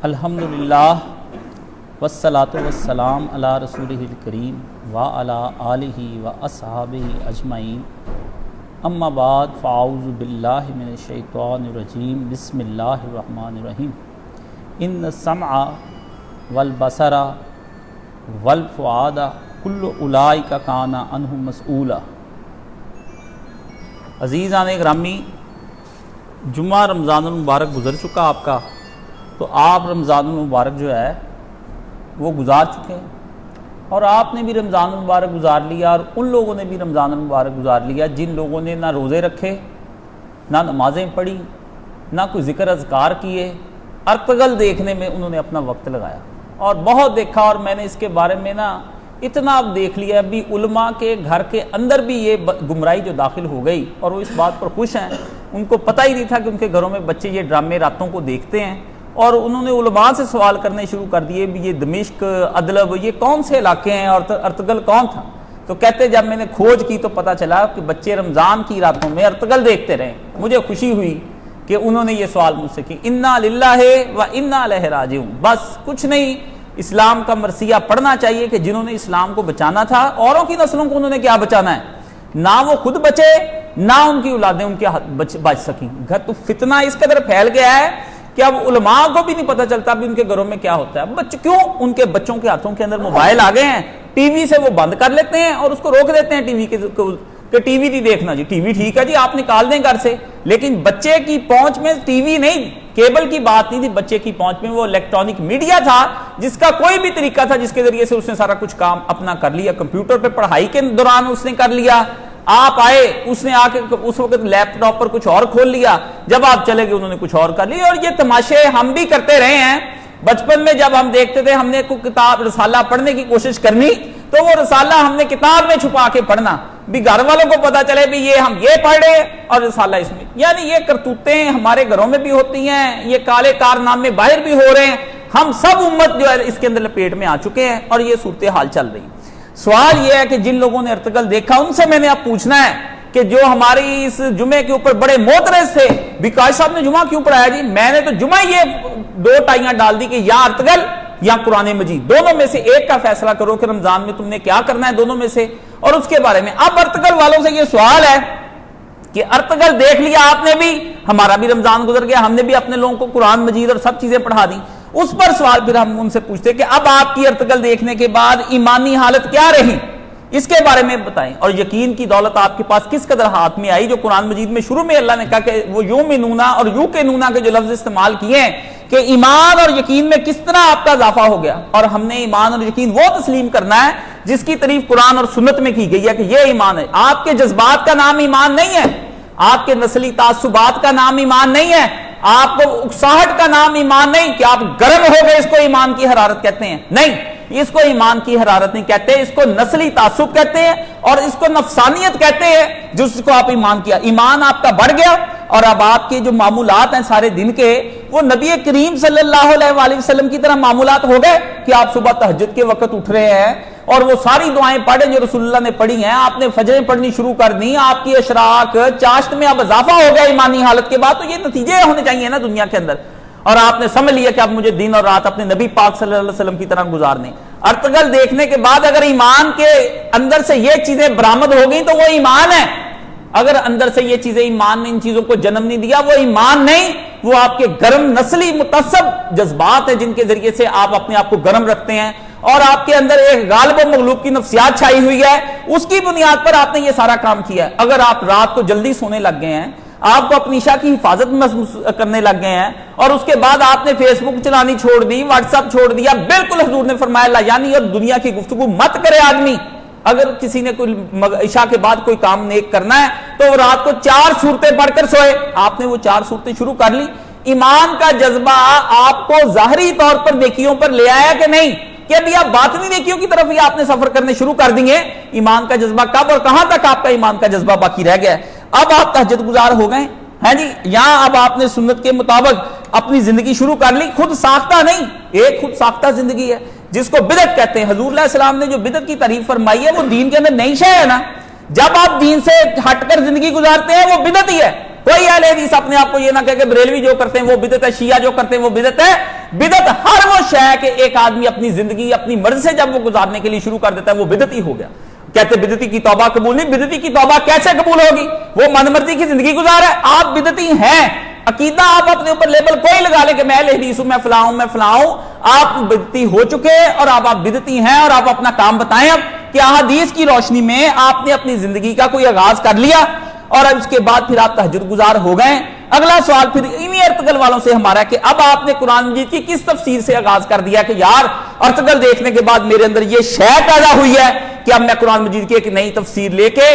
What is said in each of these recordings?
الحمدللہ والصلاة والسلام علی رسولہ الکریم وعلی آلہ واصحابہ اجمعین اما بعد فاعوذ باللہ من الشیطان الرجیم بسم اللہ الرحمن الرحیم ان السمع والبصر والفؤاد کل اولئک کان عنہ مسئولا۔ عزیزان گرامی، جمعہ رمضان المبارک گزر چکا آپ کا، تو آپ رمضان المبارک جو ہے وہ گزار چکے ہیں، اور آپ نے بھی رمضان المبارک گزار لیا، اور ان لوگوں نے بھی رمضان المبارک گزار لیا جن لوگوں نے نہ روزے رکھے، نہ نمازیں پڑھی، نہ کوئی ذکر اذکار کیے، ارتگل دیکھنے میں انہوں نے اپنا وقت لگایا اور بہت دیکھا۔ اور میں نے اس کے بارے میں اتنا اب دیکھ لیا، ابھی علماء کے گھر کے اندر بھی یہ گمراہی جو داخل ہو گئی، اور وہ اس بات پر خوش ہیں، ان کو پتہ ہی نہیں تھا کہ ان کے گھروں میں بچے یہ ڈرامے راتوں کو دیکھتے ہیں، اور انہوں نے علماء سے سوال کرنے شروع کر دیے بھی یہ دمشق، ادلب، یہ کون سے علاقے ہیں اور ارتگل کون تھا؟ تو کہتے جب میں نے کھوج کی تو پتہ چلا کہ بچے رمضان کی راتوں میں ارتگل دیکھتے رہے۔ مجھے خوشی ہوئی کہ انہوں نے یہ سوال مجھ سے کی، انا للہ و انا الیہ راجعون۔ بس کچھ نہیں، اسلام کا مرثیہ پڑھنا چاہیے کہ جنہوں نے اسلام کو بچانا تھا، اوروں کی نسلوں کو انہوں نے کیا بچانا ہے؟ نہ وہ خود بچے، نہ ان کی اولادیں ان کے بچ سکیں۔ گھر تو فتنہ اس قدر پھیل گیا ہے کہ اب علماء کو بھی نہیں پتہ چلتا بھی ان کے گھروں میں کیا ہوتا ہے۔ کیوں؟ ان کے بچوں کے ہاتھوں کے اندر موبائل آ گئے ہیں، ٹی وی سے وہ بند کر لیتے ہیں اور اس کو روک دیتے ہیں ٹی وی کہ ٹی وی نہیں دیکھنا جی، ٹی وی ٹھیک ہے جی آپ نکال دیں گھر سے، لیکن بچے کی پہنچ میں ٹی وی نہیں، کیبل کی بات نہیں تھی، بچے کی پہنچ میں وہ الیکٹرانک میڈیا تھا جس کا کوئی بھی طریقہ تھا جس کے ذریعے سے اس نے سارا کچھ کام اپنا کر لیا۔ کمپیوٹر پہ پڑھائی کے دوران اس نے کر لیا، آپ آئے اس نے آ کے اس وقت لیپ ٹاپ پر کچھ اور کھول لیا، جب آپ چلے گئے انہوں نے کچھ اور کر لیا۔ اور یہ تماشے ہم بھی کرتے رہے ہیں۔ بچپن میں جب ہم دیکھتے تھے، ہم نے کوئی کتاب رسالہ پڑھنے کی کوشش کرنی تو وہ رسالہ ہم نے کتاب میں چھپا کے پڑھنا، بھی گھر والوں کو پتا چلے بھی یہ ہم یہ پڑھ رہے اور رسالہ اس میں، یعنی یہ کرتوتیں ہمارے گھروں میں بھی ہوتی ہیں، یہ کالے کارنامے باہر بھی ہو رہے ہیں، ہم سب امت جو ہے اس کے اندر لپیٹ میں آ چکے ہیں اور یہ صورتحال چل رہی ہے۔ سوال یہ ہے کہ جن لوگوں نے ارتگل دیکھا ان سے میں نے اب پوچھنا ہے کہ جو ہماری اس جمعے کے اوپر بڑے معترض تھے، بھی صاحب نے جمعہ کیوں پڑھایا جی؟ میں نے تو جمعہ یہ دو ٹائیاں ڈال دی کہ یا ارتگل یا قرآن مجید، دونوں میں سے ایک کا فیصلہ کرو کہ رمضان میں تم نے کیا کرنا ہے دونوں میں سے، اور اس کے بارے میں اب ارتگل والوں سے یہ سوال ہے کہ ارتگل دیکھ لیا آپ نے بھی، ہمارا بھی رمضان گزر گیا، ہم نے بھی اپنے لوگوں کو قرآن مجید اور سب چیزیں پڑھا دی، اس پر سوال پھر ہم ان سے پوچھتے کہ اب آپ کی ارتگل دیکھنے کے بعد ایمانی حالت کیا رہی، اس کے بارے میں بتائیں، اور یقین کی دولت آپ کے پاس کس قدر ہاتھ میں آئی، جو قرآن مجید میں شروع میں اللہ نے کہا کہ وہ یؤمنون اور یوقنون کے جو لفظ استعمال کیے ہیں کہ ایمان اور یقین میں کس طرح آپ کا اضافہ ہو گیا، اور ہم نے ایمان اور یقین وہ تسلیم کرنا ہے جس کی تعریف قرآن اور سنت میں کی گئی ہے کہ یہ ایمان ہے۔ آپ کے جذبات کا نام ایمان نہیں ہے، آپ کے نسلی تعصبات کا نام ایمان نہیں ہے، آپ کو اکساہٹ کا نام ایمان نہیں کہ آپ گرم ہو گئے اس کو ایمان کی حرارت کہتے ہیں، نہیں، اس کو ایمان کی حرارت نہیں کہتے، اس کو نسلی تعصب کہتے ہیں اور اس کو نفسانیت کہتے ہیں جس کو آپ ایمان کیا۔ ایمان آپ کا بڑھ گیا اور اب آپ کے جو معمولات ہیں سارے دن کے وہ نبی کریم صلی اللہ علیہ وآلہ وسلم کی طرح معمولات ہو گئے کہ آپ صبح تہجد کے وقت اٹھ رہے ہیں اور وہ ساری دعائیں پڑھیں جو رسول اللہ نے پڑھی ہیں، آپ نے فجریں پڑھنی شروع کر دی، آپ کی اشراق چاشت میں اب اضافہ ہو گیا ایمانی حالت کے بعد، تو یہ نتیجے ہونے چاہیے نا دنیا کے اندر، اور آپ نے سمجھ لیا کہ اب مجھے دن اور رات اپنے نبی پاک صلی اللہ علیہ وسلم کی طرح گزارنے۔ ارتگل دیکھنے کے بعد اگر ایمان کے اندر سے یہ چیزیں برآمد ہو گئیں تو وہ ایمان ہے، اگر اندر سے یہ چیزیں ایمان نے ان چیزوں کو جنم نہیں دیا وہ ایمان نہیں، وہ آپ کے گرم نسلی متعصب جذبات ہیں جن کے ذریعے سے آپ اپنے آپ کو گرم رکھتے ہیں، اور آپ کے اندر ایک غالب و مغلوب کی نفسیات چھائی ہوئی ہے، اس کی بنیاد پر آپ نے یہ سارا کام کیا ہے۔ اگر آپ رات کو جلدی سونے لگ گئے ہیں، آپ کو اپنی عشاء کی حفاظت محسوس کرنے لگ گئے ہیں، اور اس کے بعد آپ نے فیس بک چلانی چھوڑ دی، واٹس ایپ چھوڑ دیا، بالکل حضور نے فرمایا لا یعنی اور دنیا کی گفتگو مت کرے آدمی۔ اگر کسی نے کوئی عشاء کے بعد کوئی کام نیک کرنا ہے تو وہ رات کو 4 سورتیں پڑھ کر سوئے، آپ نے وہ 4 سورتیں شروع کر لی۔ ایمان کا جذبہ آپ کو ظاہری طور پر نیکیوں پر لے آیا کہ نہیں، کہ ابھی آپ باطنی نیکیوں کی طرف ہی آپ نے سفر کرنے شروع کر دیے؟ ایمان کا جذبہ کب اور کہاں تک آپ کا ایمان کا جذبہ باقی رہ گیا ہے؟ اب آپ تہجد گزار ہو گئے ہیں جی، یہاں اب آپ نے سنت کے مطابق اپنی زندگی شروع کر لی، خود ساختہ نہیں، ایک خود ساختہ زندگی ہے جس کو بدعت کہتے ہیں۔ حضور علیہ السلام نے جو بدعت کی تعریف فرمائی ہے وہ دین کے اندر نئی شے ہے نا، جب آپ دین سے ہٹ کر زندگی گزارتے ہیں وہ بدعت ہی ہے۔ کوئی اہل حدیث اپنے آپ کو یہ نہ کہے کہ بریلوی جو کرتے ہیں وہ بدعت ہے، شیعہ جو کرتے ہیں وہ بدعت ہے، بدعت ہر وہ شے کہ ایک آدمی اپنی زندگی اپنی مرضی سے جب وہ گزارنے کے لیے شروع کر دیتا ہے وہ بدعتی ہو گیا. کہتے بدعتی کی توبہ قبول نہیں. بدعتی کی توبہ کیسے قبول ہوگی؟ وہ من مرضی کی زندگی گزار ہے. آپ بدعتی ہیں. عقیدہ آپ اپنے اوپر لیبل کوئی لگا لیں کہ میں اہل حدیث ہوں, میں فلاں ہوں, میں فلاں ہوں. آپ بدعتی ہو چکے اور آپ بدعتی ہیں, اور آپ اپنا کام بتائیں اب کہ احادیث کی روشنی میں آپ نے اپنی زندگی کا کوئی آغاز کر لیا اور اب اس کے بعد پھر آپ تہجد گزار ہو گئے. اگلا سوال پھر انہی ارتگل والوں سے ہمارا کہ اب آپ نے قرآن مجید کی کس تفسیر سے آغاز کر دیا کہ یار ارتگل دیکھنے کے بعد میرے اندر یہ شے پیدا ہوئی ہے کہ اب میں قرآن مجید کی ایک نئی تفسیر لے کے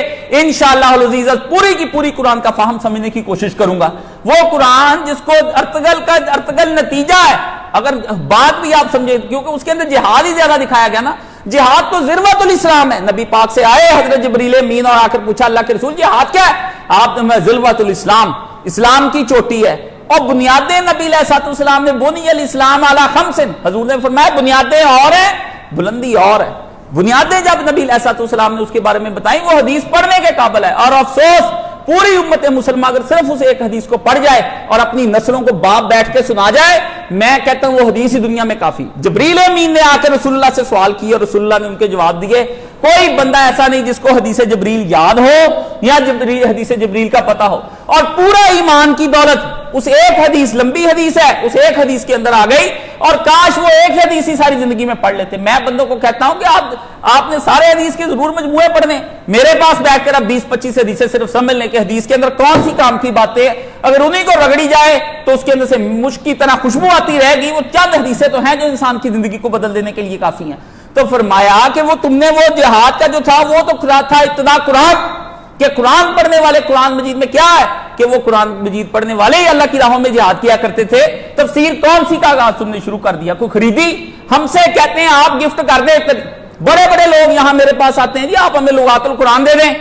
انشاءاللہ العزیز پوری کی پوری قرآن کا فہم سمجھنے کی کوشش کروں گا. وہ قرآن جس کو ارتگل نتیجہ ہے, اگر بات بھی آپ سمجھے, کیونکہ اس کے اندر جہاد ہی زیادہ دکھایا گیا نا. جہاد تو ذروۃ الاسلام ہے. نبی پاک سے آئے حضرت جبریل امین اور آ کر پوچھا اللہ کے رسول جہاد کیا ہے؟ آپ نے ذروۃ الاسلام, اسلام کی چوٹی ہے. اور بنیادیں نبی علیہ الصلوۃ والسلام نے بنی الاسلام علی خمس, حضور نے فرمایا بنیادیں اور ہیں بلندی اور ہے. بنیادیں جب نبی علیہ الصلوۃ والسلام نے اس کے بارے میں بتائیں وہ حدیث پڑھنے کے قابل ہے. اور افسوس پوری امت مسلمہ اگر صرف اسے ایک حدیث کو پڑھ جائے اور اپنی نسلوں کو باپ بیٹھ کے سنا جائے, میں کہتا ہوں وہ حدیث ہی دنیا میں کافی. جبریل امین نے آ کے رسول اللہ سے سوال کیا اور رسول اللہ نے ان کے جواب دیے. کوئی بندہ ایسا نہیں جس کو حدیث جبریل یاد ہو یا حدیث جبریل کا پتہ ہو. اور پورا ایمان کی دولت اس ایک حدیث, لمبی حدیث ہے, اس ایک حدیث کے اندر آ گئی. اور کاش وہ ایک حدیث ہی ساری زندگی میں پڑھ لیتے. میں بندوں کو کہتا ہوں کہ آپ نے سارے حدیث کے ضرور مجموعے پڑھنے. میرے پاس بیٹھ کر اب 20-25 حدیثیں صرف سمجھ لیں کہ حدیث کے اندر کون سی کام کی باتیں, اگر انہیں کو رگڑی جائے تو اس کے اندر سے مشک کی طرح خوشبو آتی رہے گی. وہ چند حدیثیں تو ہیں جو انسان کی زندگی کو بدل دینے کے لیے کافی ہیں. تو فرمایا کہ وہ تم نے وہ جہاد کا جو تھا وہ تو تھا ابتدا قرآن, کہ قرآن پڑھنے والے, قرآن مجید میں کیا ہے کہ وہ قرآن مجید پڑھنے والے ہی اللہ کی راہوں میں جہاد کیا کرتے تھے. تفسیر کون سی کا آغاز تم نے شروع کر دیا؟ کوئی خریدی؟ ہم سے کہتے ہیں آپ گفٹ کر دیں. بڑے بڑے لوگ یہاں میرے پاس آتے ہیں, جی آپ ہمیں لغات القرآن دے دیں,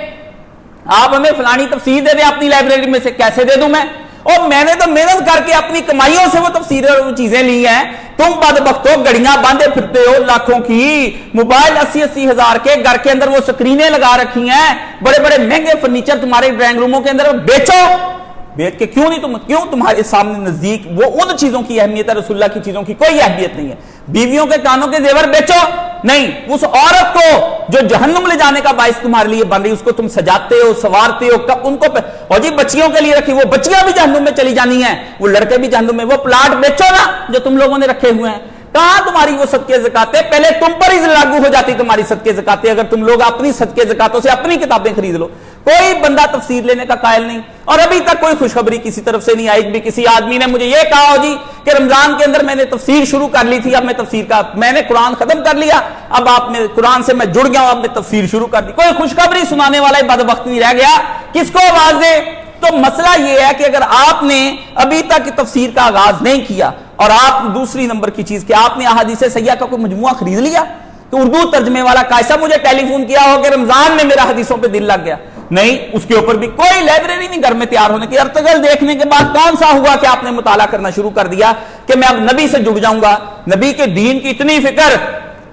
آپ ہمیں فلانی تفسیر دے دیں اپنی لائبریری میں سے. کیسے دے دوں میں؟ اور میں نے تو محنت کر کے اپنی کمائیوں سے وہ تفسیریں اور وہ چیزیں لی ہیں. تم بدبختو گڑیاں باندھے پھرتے ہو لاکھوں کی, موبائل 80-80 ہزار کے, گھر کے اندر وہ سکرینیں لگا رکھی ہیں, بڑے بڑے مہنگے فرنیچر تمہارے ڈرائنگ روموں کے اندر. بیچو, بیچ کے کیوں نہیں کیوں تمہارے سامنے نزدیک وہ ان چیزوں کی اہمیت ہے, رسول اللہ کی چیزوں کی کوئی اہمیت نہیں ہے. بیویوں کے کانوں کے زیور بیچو نہیں. اس عورت کو جو جہنم لے جانے کا باعث تمہارے لیے بن رہی, اس کو تم سجاتے ہو, سوارتے ہو, ان کو اور جی بچیوں کے لیے رکھی, وہ بچیاں بھی جہنم میں چلی جانی ہیں, وہ لڑکے بھی جہنم میں. وہ پلاٹ بیچو نا جو تم لوگوں نے رکھے ہوئے ہیں. کہاں تمہاری وہ صدقے زکاتیں؟ پہلے تم پر ہی لاگو ہو جاتی تمہاری صدقے زکاتیں اگر تم لوگ اپنی صدقے زکاتوں سے اپنی کتابیں خرید لو. کوئی بندہ تفسیر لینے کا قائل نہیں. اور ابھی تک کوئی خوشخبری کسی طرف سے نہیں آئی. بھی کسی آدمی نے مجھے یہ کہا ہو جی کہ رمضان کے اندر میں نے تفسیر شروع کر لی تھی, اب میں تفسیر کا, میں نے قرآن ختم کر لیا, اب آپ نے قرآن سے میں جڑ گیا ہوں, اب میں تفسیر شروع کر دی. کوئی خوشخبری سنانے والا بدبخت نہیں رہ گیا. کس کو آواز دے؟ تو مسئلہ یہ ہے کہ اگر آپ نے ابھی تک تفسیر کا آغاز نہیں کیا, اور آپ دوسری نمبر کی چیز کہ آپ نے احادیث سیاح کا کوئی مجموعہ خرید لیا, تو اردو ترجمے والا کیسا مجھے ٹیلی فون کیا ہو کہ رمضان میں میرا حدیثوں پہ دل لگ گیا, نہیں, اس کے اوپر بھی کوئی لائبریری نہیں گھر میں تیار ہونے کی. ارتگل دیکھنے کے بعد کون سا ہوا کہ آپ نے مطالعہ کرنا شروع کر دیا کہ میں اب نبی سے جڑ جاؤں گا, نبی کے دین کی اتنی فکر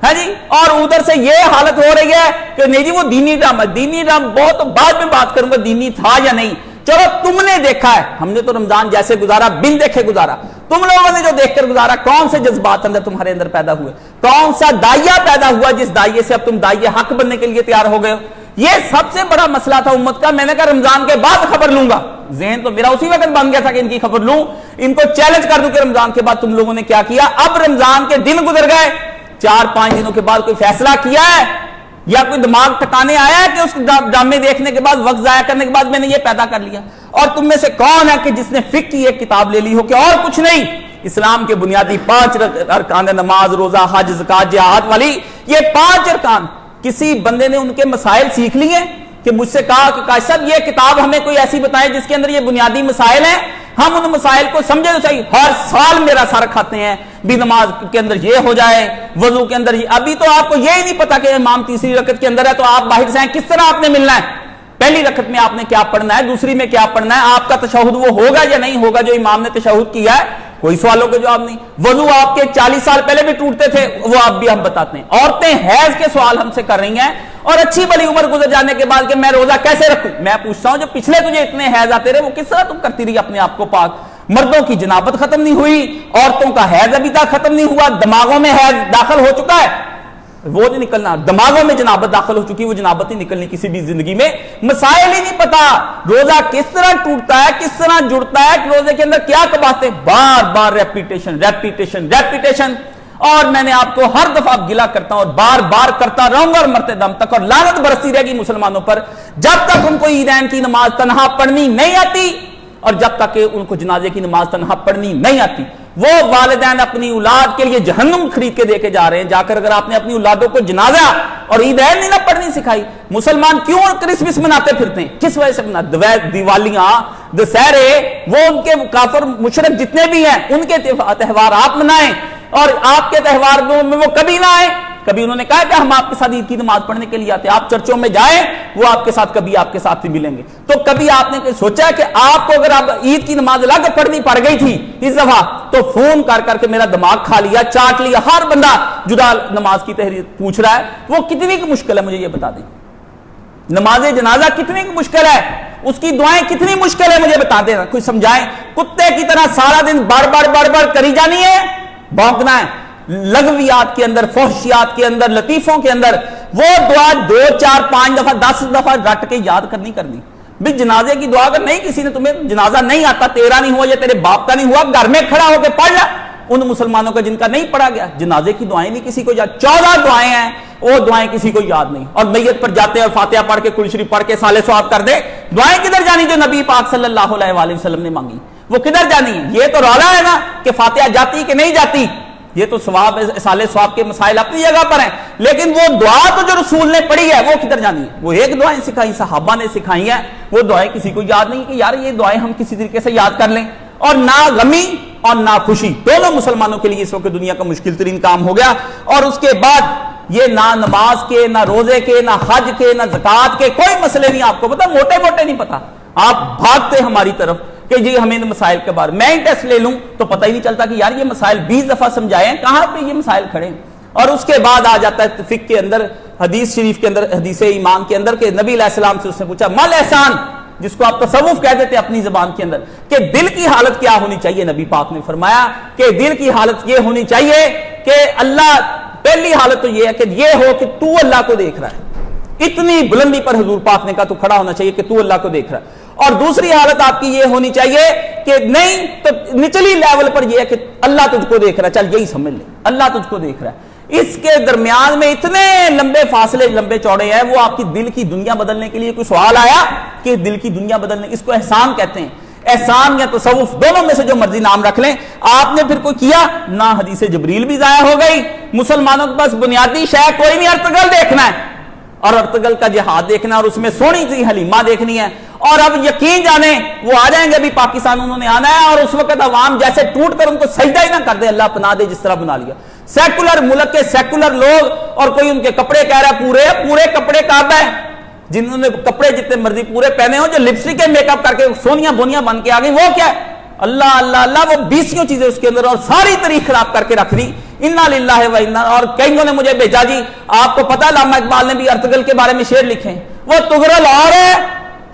ہے جی. اور ادھر سے یہ حالت ہو رہی ہے کہ نہیں جی وہ دینی ڈرامہ بہت بعد میں بات کروں گا دینی تھا یا نہیں. چلو تم نے دیکھا ہے, ہم نے تو رمضان جیسے گزارا بن دیکھے گزارا. تم لوگوں نے جو دیکھ کر گزارا, کون سے جذبات اندر تمہارے اندر پیدا ہوئے, کون سا دائیا پیدا ہوا جس دائیے سے اب تم دائیے حق بننے کے لیے تیار ہو گئے ہو. یہ سب سے بڑا مسئلہ تھا امت کا. میں نے کہا رمضان کے بعد خبر لوں گا. ذہن تو میرا اسی وقت بن گیا تھا کہ ان کی خبر لوں, ان کو چیلنج کر دوں کہ رمضان کے بعد تم لوگوں نے کیا کیا. اب رمضان کے دن گزر گئے, 4-5 دنوں کے بعد کوئی فیصلہ کیا ہے یا کوئی دماغ ٹھکانے آیا ہے کہ اس ڈرامے دیکھنے کے بعد, وقت ضائع کرنے کے بعد میں نے یہ پیدا کر لیا. اور تم میں سے کون ہے کہ جس نے فقہ کی ایک کتاب لے لی ہو کہ اور کچھ نہیں, اسلام کے بنیادی 5 ارکان, نماز, روزہ, حج, زکات, جہاد والی, یہ 5 ارکان کسی بندے نے ان کے مسائل سیکھ لیے کہ مجھ سے کہا کہ قائد صاحب یہ کتاب ہمیں کوئی ایسی بتائے جس کے اندر یہ بنیادی مسائل ہیں, ہم ان مسائل کو سمجھے تو صحیح. ہر سال میرا سر کھاتے ہیں بھی نماز کے اندر یہ ہو جائے, وضو کے اندر یہ. ابھی تو آپ کو یہی نہیں پتا کہ امام تیسری رکعت کے اندر ہے تو آپ باہر سے ہیں, کس طرح آپ نے ملنا ہے, پہلی رکعت میں آپ نے کیا پڑھنا ہے, دوسری میں کیا پڑھنا ہے, آپ کا تشہد وہ ہوگا یا نہیں ہوگا جو امام نے تشہد کیا ہے, کوئی سوالوں کے جواب نہیں. وضو آپ کے 40 سال پہلے بھی ٹوٹتے تھے, وہ آپ بھی ہم بتاتے ہیں. عورتیں حیض کے سوال ہم سے کر رہی ہیں, اور اچھی بڑی عمر گزر جانے کے بعد کہ میں روزہ کیسے رکھوں. میں پوچھتا ہوں جو پچھلے تجھے اتنے حیض آتے رہے وہ کس طرح تم کرتی رہی اپنے آپ کو پاک. مردوں کی جنابت ختم نہیں ہوئی، عورتوں کا حیض ابھی تک ختم نہیں ہوا، دماغوں میں حیض داخل ہو چکا ہے، وہ نہیں نکلنا، دماغوں میں جنابت داخل ہو چکی، وہ جنابت نہیں نکلنی کسی بھی زندگی میں، مسائل ہی نہیں پتا، روزہ کس طرح ٹوٹتا ہے، کس طرح جڑتا ہے، روزے کے اندر کیا کباتے، بار بار ریپیٹیشن، اور میں نے آپ کو ہر دفعہ گلا کرتا ہوں اور بار بار کرتا رہوں گا اور مرتے دم تک، اور لعنت برستی رہے گی مسلمانوں پر جب تک ان کو عیدین کی نماز تنہا پڑھنی نہیں آتی، اور جب تک کہ ان کو جنازے کی نماز تنہا پڑھنی نہیں آتی۔ وہ والدین اپنی اولاد کے لیے جہنم خرید کے دے کے جا رہے ہیں، جا کر اگر آپ نے اپنی اولادوں کو جنازہ اور عیدین نہیں نہ پڑھنی سکھائی، مسلمان کیوں کرسمس مناتے پھرتے ہیں، کس وجہ سے مناتے، دیوالیاں، دسہرے، وہ ان کے کافر مشرک جتنے بھی ہیں ان کے تہوار آپ منائیں، اور آپ کے تہوار میں وہ کبھی نہ آئے۔ کبھی انہوں نے کہا کہ ہم آپ کے ساتھ عید کی نماز پڑھنے کے لیے آتے ہیں، آپ چرچوں میں جائیں، وہ آپ کے ساتھ کبھی آپ کے ساتھ بھی ملیں گے۔ تو کبھی آپ نے سوچا کہ آپ کو اگر آپ عید کی نماز الگ پڑھنی پڑ گئی تھی اس دفعہ، تو فون کر کر کے میرا دماغ کھا لیا، چاٹ لیا، ہر بندہ جدا نماز کی تحریر پوچھ رہا ہے، وہ کتنی کی مشکل ہے مجھے یہ بتا دیں، نماز جنازہ کتنی کی مشکل ہے، اس کی دعائیں کتنی مشکل ہے مجھے بتا دینا، کوئی سمجھائیں۔ کتے کی طرح سارا دن بار بار کری جانی ہے، بھونکنا ہے، لغویات کے اندر، فحشیات کے اندر، لطیفوں کے اندر، وہ دعا 2 4 5 دفعہ 10 دفعہ رٹ کے یاد کرنی۔ بھی جنازے کی دعا اگر نہیں کسی نے تمہیں جنازہ نہیں آتا، تیرا نہیں ہوا یا تیرے باپ کا نہیں ہوا، گھر میں کھڑا ہو کے پڑھ لیا، ان مسلمانوں کا جن کا نہیں پڑھا گیا جنازے کی دعائیں نہیں کسی کو یاد، 14 دعائیں ہیں، وہ دعائیں کسی کو یاد نہیں، اور میت پر جاتے اور فاتحہ پڑھ کے کل شریف پڑھ کے سالے ثواب کر دے، دعائیں کدھر جانی جو نبی پاک صلی اللہ علیہ وآلہ وسلم نے مانگی، وہ کدھر جانی ہے؟ یہ تو رولا ہے نا کہ فاتحہ جاتی کہ نہیں جاتی، یہ تو ثواب سالے ثواب کے مسائل اپنی جگہ پر ہیں، لیکن وہ دعا تو جو رسول نے پڑھی ہے وہ کدھر جانی ہے؟ وہ ایک دعائیں سکھائی، صحابہ نے سکھائی ہیں، وہ دعائیں کسی کو یاد نہیں کہ یار یہ دعائیں ہم کسی طریقے سے یاد کر لیں، اور نہ غمی اور نہ خوشی دونوں مسلمانوں کے لیے اس وقت دنیا کا مشکل ترین کام ہو گیا۔ اور اس کے بعد یہ نہ نماز کے، نہ روزے کے، نہ حج کے، نہ زکوٰۃ کے کوئی مسئلے نہیں، آپ کو پتا، موٹے موٹے نہیں پتا، آپ بھاگتے ہماری طرف کہ جی ہمیں ان مسائل کے بارے میں ہی ٹیسٹ لے لوں تو پتہ ہی نہیں چلتا کہ یار یہ مسائل 20 دفعہ سمجھائے ہیں، کہاں پہ یہ مسائل کھڑے ہیں۔ اور اس کے بعد آ جاتا ہے فقہ کے اندر، حدیث شریف کے اندر، حدیث ایمان کے اندر، کہ نبی علیہ السلام سے اس نے پوچھا مل احسان، جس کو آپ تصوف کہہ دیتے اپنی زبان کے اندر، کہ دل کی حالت کیا ہونی چاہیے؟ نبی پاک نے فرمایا کہ دل کی حالت یہ ہونی چاہیے کہ اللہ، پہلی حالت تو یہ ہے کہ یہ ہو کہ تو اللہ کو دیکھ رہا ہے، اتنی بلندی پر حضور پاک نے کہا تو کھڑا ہونا چاہیے کہ تو اللہ کو دیکھ رہا ہے، اور دوسری حالت آپ کی یہ ہونی چاہیے کہ نہیں تو نچلی لیول پر یہ ہے کہ اللہ تجھ کو دیکھ رہا ہے، چل یہی سمجھ لے اللہ تجھ کو دیکھ رہا ہے، اس کے درمیان میں اتنے لمبے فاصلے، لمبے چوڑے ہیں، وہ آپ کی دل کی دنیا بدلنے کے لیے کوئی سوال آیا کہ دل کی دنیا بدلنے، اس کو احسان کہتے ہیں، احسان یا تصوف دونوں میں سے جو مرضی نام رکھ لیں، آپ نے پھر کوئی کیا نہ، حدیث جبریل بھی ضائع ہو گئی، مسلمانوں کے پاس بنیادی شے کوئی نہیں، ارتگل دیکھنا ہے، اور ارتگل کا جہاد دیکھنا، اور اس میں سونی سی حلیمہ دیکھنی ہے، اور اب یقین جانے وہ آ جائیں گے ابھی پاکستان، انہوں نے آنا ہے، اور اس وقت عوام جیسے ٹوٹ کر ان کو سجدہ ہی نہ کر دے، اللہ پناہ دے جس طرح بنا لیا، سیکولر ملک کے سیکولر لوگ، اور کوئی ان کے کپڑے کہہ رہا ہے پورے کپڑے کعبہ ہیں، جنہوں نے کپڑے جتنے مرضی پورے پہنے ہوں، جو لپسٹک کے میک اپ کر کے سونیاں بونیاں بن کے آ گئی، وہ کیا ہے؟ اللہ اللہ اللہ، وہ 20 چیزیں اس کے اندر، اور ساری تاریخ خراب کر کے رکھ دی، انا للہ و انا۔ اور کئیوں نے مجھے بھیجا جی آپ کو پتا علامہ اقبال نے بھی ارتگل کے بارے میں شعر لکھے ہیں، وہ تغرل اور ہے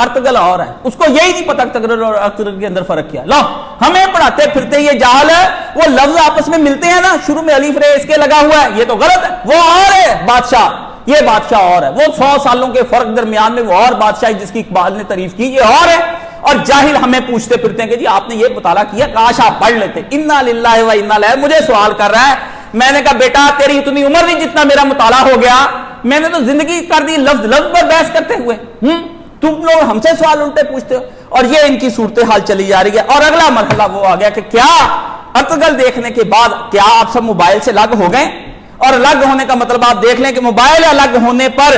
ارتگل اور ہے، اس کو یہی نہیں پتا تغرل اور ارتگل کے اندر فرق کیا، لو ہمیں پڑھاتے پھرتے یہ جہل ہے، وہ لفظ آپس میں ملتے ہیں نا، شروع میں الف رے اس کے لگا ہوا ہے، یہ تو غلط ہے، وہ اور ہے بادشاہ، یہ بادشاہ اور ہے، وہ 100 سالوں کے فرق درمیان میں وہ اور بادشاہ جس کی اقبال نے تعریف کی، یہ اور ہے، اور جاہل ہمیں پوچھتے پھرتے ہیں کہ جی آپ نے یہ مطالعہ کیا، کاش آپ پڑھ لیتے، انا للہ و انا الیہ۔ مجھے سوال کر رہا ہے، میں نے کہا بیٹا تیری اتنی عمر نہیں جتنا میرا مطالعہ ہو گیا، میں نے تو زندگی کر دی لفظ پر بحث کرتے ہوئے، تم لوگ ہم سے سوال الٹے پوچھتے ہو، اور یہ ان کی صورتحال چلی جا رہی ہے۔ اور اگلا مرحلہ وہ آ گیا کہ کیا ارتگل دیکھنے کے بعد کیا آپ سب موبائل سے الگ ہو گئے؟ اور الگ ہونے کا مطلب آپ دیکھ لیں کہ موبائل الگ ہونے پر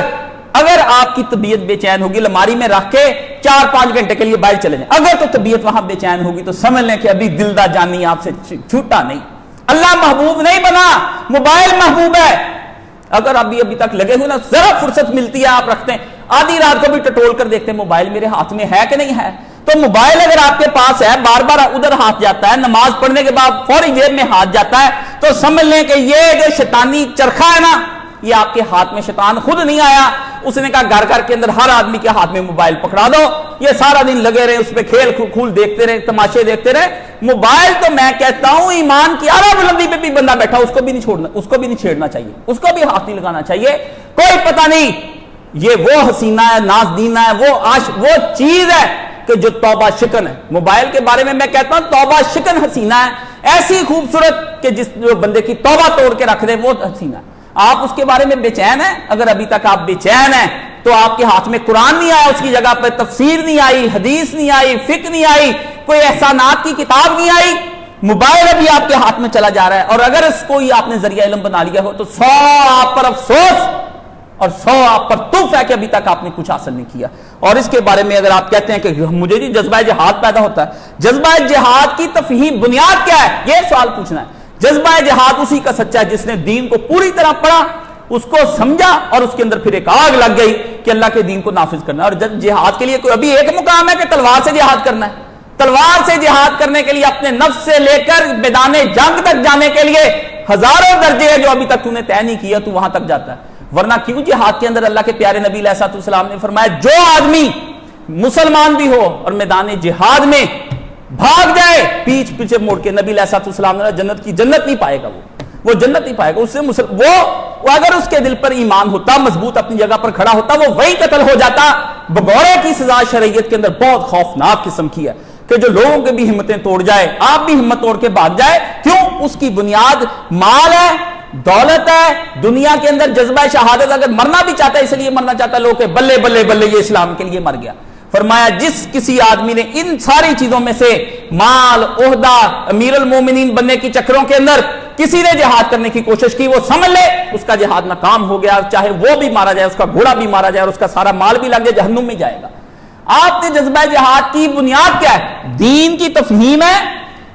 اگر آپ کی طبیعت بے چین ہوگی، الماری میں رکھ کے 4-5 گھنٹے کے لیے باہر چلے جائیں، اگر تو طبیعت وہاں بے چین ہوگی تو سمجھ لیں کہ ابھی دل دا جانی آپ سے چھوٹا نہیں، اللہ محبوب نہیں بنا، موبائل محبوب ہے۔ اگر ابھی تک لگے ہوئے نا، ذرا فرصت ملتی ہے آپ رکھتے ہیں، آدھی رات کو بھی ٹٹول کر دیکھتے ہیں موبائل میرے ہاتھ میں ہے کہ نہیں ہے، تو موبائل اگر آپ کے پاس ہے، بار بار ادھر ہاتھ جاتا ہے، نماز پڑھنے کے بعد فوری جیب میں ہاتھ جاتا ہے، تو سمجھ لیں کہ یہ جو شیطانی چرخا ہے نا، یہ آپ کے ہاتھ میں شیطان خود نہیں آیا، اس نے کہا گھر گھر کے اندر ہر آدمی کے ہاتھ میں موبائل پکڑا دو، یہ سارا دن لگے رہے اس پہ کھیل کھول دیکھتے رہے، تماشے دیکھتے رہے۔ موبائل تو میں کہتا ہوں ایمان کی اعلیٰ بلندی پہ بھی بندہ بیٹھا اس کو بھی نہیں چھوڑنا، اس کو بھی نہیں چھیڑنا چاہیے، اس کو بھی ہاتھ نہیں لگانا چاہیے۔ کوئی پتہ نہیں یہ وہ حسینہ ہے، ناز دینہ ہے، وہ چیز ہے کہ جو توبہ شکن ہے۔ موبائل کے بارے میں میں کہتا ہوں توبہ شکن حسینہ ہے، ایسی خوبصورت کہ جس جو بندے کی توبہ توڑ کے رکھ دے وہ حسینہ ہے۔ آپ اس کے بارے میں بے چین ہیں؟ اگر ابھی تک آپ بے چین ہیں تو آپ کے ہاتھ میں قرآن نہیں آیا، اس کی جگہ پہ تفسیر نہیں آئی، حدیث نہیں آئی، فقہ نہیں آئی، کوئی احسانات کی کتاب نہیں آئی، موبائل ابھی آپ کے ہاتھ میں چلا جا رہا ہے، اور اگر اس کو ہی آپ نے ذریعہ علم بنا لیا ہو تو 100 آپ پر افسوس اور 100 آپ پر تف ہے کہ ابھی تک آپ نے کچھ حاصل نہیں کیا۔ اور اس کے بارے میں اگر آپ کہتے ہیں کہ مجھے جی جذبہ جہاد پیدا ہوتا ہے، جذبہ جہاد کی تفہیم بنیاد کیا ہے یہ سوال پوچھنا ہے۔ جذبہ جہاد اسی کا سچا ہے جس نے دین کو پوری طرح پڑھا، اس کو سمجھا، اور اس کے اندر پھر ایک آگ لگ گئی کہ اللہ کے دین کو نافذ کرنا ہے۔ اور جہاد کے لیے کوئی ابھی ایک مقام ہے کہ تلوار سے جہاد کرنا ہے؟ تلوار سے جہاد کرنے کے لیے اپنے نفس سے لے کر میدان جنگ تک جانے کے لیے ہزاروں درجے ہیں جو ابھی تک تو نے طے نہیں کیا، تو وہاں تک جاتا ہے۔ ورنہ کیوں جہاد کے اندر اللہ کے پیارے نبی علیہ السلام نے فرمایا جو آدمی مسلمان بھی ہو اور میدان جہاد میں بھاگ جائے پیچھے موڑ کے، نبی علیہ السلام نے جنت کی جنت نہیں پائے گا، وہ جنت نہیں پائے گا۔ اس سے وہ اگر اس کے دل پر ایمان ہوتا، مضبوط اپنی جگہ پر کھڑا ہوتا، وہ وہی قتل ہو جاتا۔ بغورے کی سزا شریعت کے اندر بہت خوفناک قسم کی ہے کہ جو لوگوں کے بھی ہمتیں توڑ جائے، آپ بھی ہمت توڑ کے بھاگ جائے۔ کیوں؟ اس کی بنیاد مال ہے، دولت ہے، دنیا کے اندر جذبہ شہادت، اگر مرنا بھی چاہتا ہے اس لیے مرنا چاہتا ہے لوگ کہ بلے بلے بلے یہ اسلام کے لیے مر گیا۔ فرمایا جس کسی آدمی نے ان ساری چیزوں میں سے مال، عہدہ، امیر المومنین بننے کی چکروں کے اندر کسی نے جہاد کرنے کی کوشش کی، وہ سمجھ لے اس کا جہاد ناکام ہو گیا، چاہے وہ بھی مارا جائے، اس کا گھوڑا بھی مارا جائے اور اس کا سارا مال بھی لگ جائے، جہنم میں جائے گا۔ آپ نے جذبہ جہاد کی بنیاد کیا ہے؟ دین کی تفہیم ہے،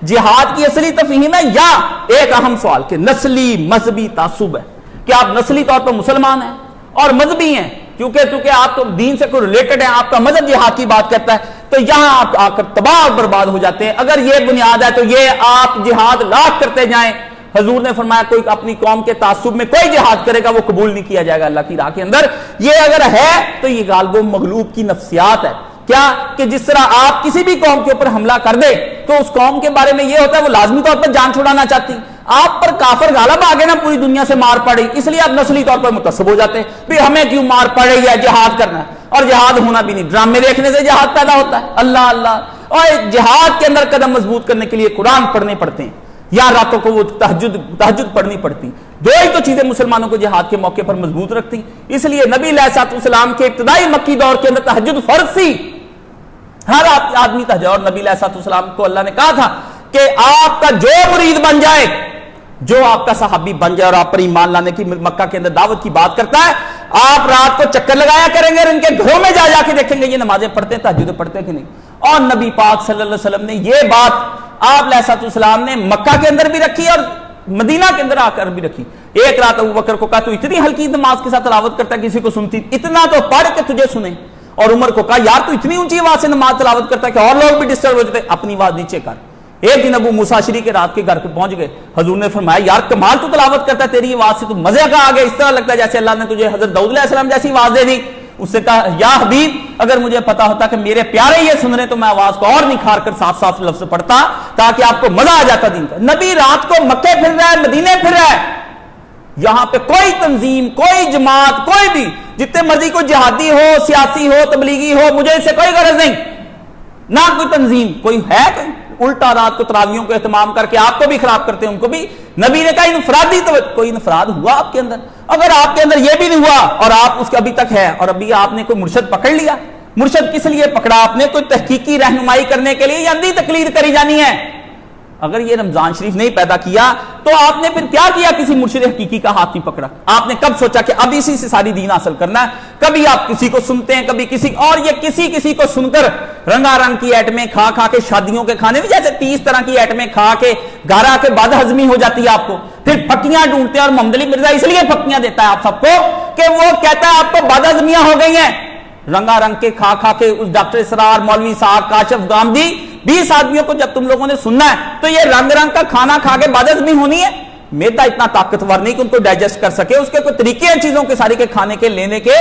جہاد کی اصلی تفہیم ہے، یا ایک اہم سوال کہ نسلی مذہبی تعصب ہے کہ آپ نسلی طور پر مسلمان ہیں اور مذہبی ہیں، کیونکہ آپ تو دین سے کوئی ریلیٹڈ ہیں، آپ کا مذہب جہاد کی بات کرتا ہے، تو یہاں آپ آ کر تباہ اور برباد ہو جاتے ہیں۔ اگر یہ بنیاد ہے تو یہ آپ جہاد لاکھ کرتے جائیں، حضور نے فرمایا کوئی اپنی قوم کے تعصب میں کوئی جہاد کرے گا وہ قبول نہیں کیا جائے گا اللہ کی راہ کے اندر۔ یہ اگر ہے تو یہ غالب و مغلوب کی نفسیات ہے۔ کیا کہ جس طرح آپ کسی بھی قوم کے اوپر حملہ کر دے تو اس قوم کے بارے میں یہ ہوتا ہے وہ لازمی طور پر جان چھڑانا چاہتی، آپ پر کافر غالب آگے نا پوری دنیا سے مار پڑی، اس لیے آپ نسلی طور پر متعصب ہو جاتے ہیں بھی ہمیں کیوں مار پڑے یا جہاد کرنا ہے، اور جہاد ہونا بھی نہیں، ڈرامے دیکھنے سے جہاد پیدا ہوتا ہے۔ اللہ اللہ، اور جہاد کے اندر قدم مضبوط کرنے کے لیے قرآن پڑھنے پڑتے ہیں، یا راتوں کو وہ تہجد پڑھنی پڑتی۔ دو ہی تو چیزیں مسلمانوں کو جہاد کے موقع پر مضبوط رکھتی، اس لیے نبی علیہ السلام کے ابتدائی مکی دور کے اندر تہجد فرض تھی، ہر آدمی تہجد، اور نبی علیہ السلام کو اللہ نے کہا تھا کہ آپ کا جو مرید بن جائے، جو آپ کا صحابی بن جائے اور آپ پر ایمان لانے کی مکہ کے اندر دعوت کی بات کرتا ہے، آپ رات کو چکر لگایا کریں گے اور ان کے گھروں میں جا جا کے دیکھیں گے یہ نمازیں پڑھتے ہیں، تہجد پڑھتے ہیں کہ نہیں۔ اور نبی پاک صلی اللہ علیہ وسلم نے یہ بات آپ علیہ السلام نے مکہ کے اندر بھی رکھی اور مدینہ کے اندر آ کر بھی رکھی۔ ایک رات ابو بکر کو کہا تو اتنی ہلکی نماز کے ساتھ تلاوت کرتا ہے کسی کو سنتی، اتنا تو پڑھ کے تجھے سنے۔ اور عمر کو کہا یار تو اتنی اونچی آواز سے نماز تلاوت کرتا ہے کہ اور لوگ بھی ڈسٹرب ہو جاتے، اپنی آواز نیچے کر۔ ایک دن ابو موسیٰ اشعری کے رات کے گھر پہ پہنچ گئے، حضور نے فرمایا یار کمال تو تلاوت کرتا ہے، تیری آواز سے تو مزے کا آگے، اس طرح لگتا ہے جیسے اللہ نے تجھے حضرت داؤد علیہ السلام جیسی آواز دے دی۔ اس سے کہا یا حبیب اگر مجھے پتا ہوتا کہ میرے پیارے یہ سن رہے تو میں آواز کو اور نکھار کر صاف صاف لفظ پڑھتا تاکہ آپ کو مزہ آ جاتا دین کا۔ نبی رات کو مکے پھر رہا ہے، مدینے پھر رہا ہے، یہاں پہ کوئی تنظیم، کوئی جماعت، کوئی بھی جتنے مرضی کوئی جہادی ہو، سیاسی ہو، تبلیغی ہو، مجھے اس سے کوئی غرض نہیں، نہ کوئی تنظیم کوئی ہے، کوئی الٹا رات کو تراویحوں کو اہتمام کر کے آپ کو بھی خراب کرتے ہیں ان کو بھی۔ نبی نے کہا انفرادی تو کوئی انفراد ہوا آپ کے اندر، اگر آپ کے اندر یہ بھی نہیں ہوا اور آپ اس کا ابھی تک ہے اور ابھی آپ نے کوئی مرشد پکڑ لیا، مرشد کس لیے پکڑا آپ نے؟ کوئی تحقیقی رہنمائی کرنے کے لیے یا اندھی تقلید کری جانی ہے؟ اگر یہ رمضان شریف نہیں پیدا کیا تو آپ نے پھر کیا کیا؟ کسی مرشد حقیقی کا ہاتھ نہیں پکڑا۔ آپ نے کب سوچا کہ اب اسی سے ساری دین حاصل کرنا ہے؟ کبھی آپ کسی کو سنتے ہیں، کبھی کسی، اور یہ کسی کو سن کر رنگا رنگ کی ایٹمیں کھا کے شادیوں کے کھانے میں جیسے 30 طرح کی ایٹمیں کھا کے گھر آ کے بد ہضمی ہو جاتی ہے آپ کو، پھر پھکیاں ڈھونڈتے ہیں۔ اور محمد علی مرزا اس لیے پھکیاں دیتا ہے آپ سب کو کہ وہ کہتا ہے آپ کو بد ہضمیاں ہو گئی ہیں، رنگا رنگ کے کھا کے۔ اس ڈاکٹر اسرار، مولوی صاحب، کاشف گامدی، 20 آدمیوں کو جب تم لوگوں نے سننا ہے تو یہ رنگ رنگ کا کھانا کھا کے بد ہضمی ہونی ہے۔ میدا اتنا طاقتور نہیں کہ ان کو ڈائجسٹ کر سکے، اس کے کوئی طریقے ہیں چیزوں کے سارے کے کھانے کے لینے کے،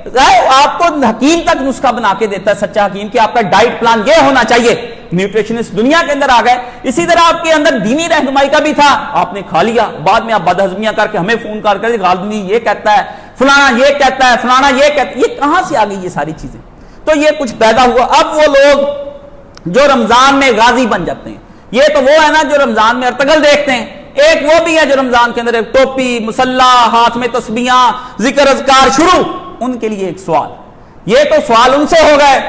آپ کو حکیم تک نسخہ بنا کے دیتا ہے سچا حکیم کہ آپ کا ڈائٹ پلان یہ ہونا چاہیے. نیوٹریشنسٹ دنیا کے اندر آ گئے. اسی طرح آپ کے اندر دینی رہنمائی کا بھی تھا, آپ نے کھا لیا, بعد میں آپ بدہضمیاں کر کے ہمیں فون کر غالبی یہ کہتا ہے, فلانا یہ کہتا ہے, فلانا یہ کہتا ہے. یہ کہاں سے آ گئی یہ ساری چیزیں؟ تو یہ کچھ پیدا ہوا. اب وہ لوگ جو رمضان میں غازی بن جاتے ہیں, یہ تو وہ ہے نا جو رمضان میں ارتگل دیکھتے ہیں. ایک وہ بھی ہے جو رمضان کے اندر ایک ٹوپی, مسلح, ہاتھ میں تسبیحاں, ذکر اذکار شروع. ان کے لیے ایک سوال, یہ تو سوال ان سے ہو گئے.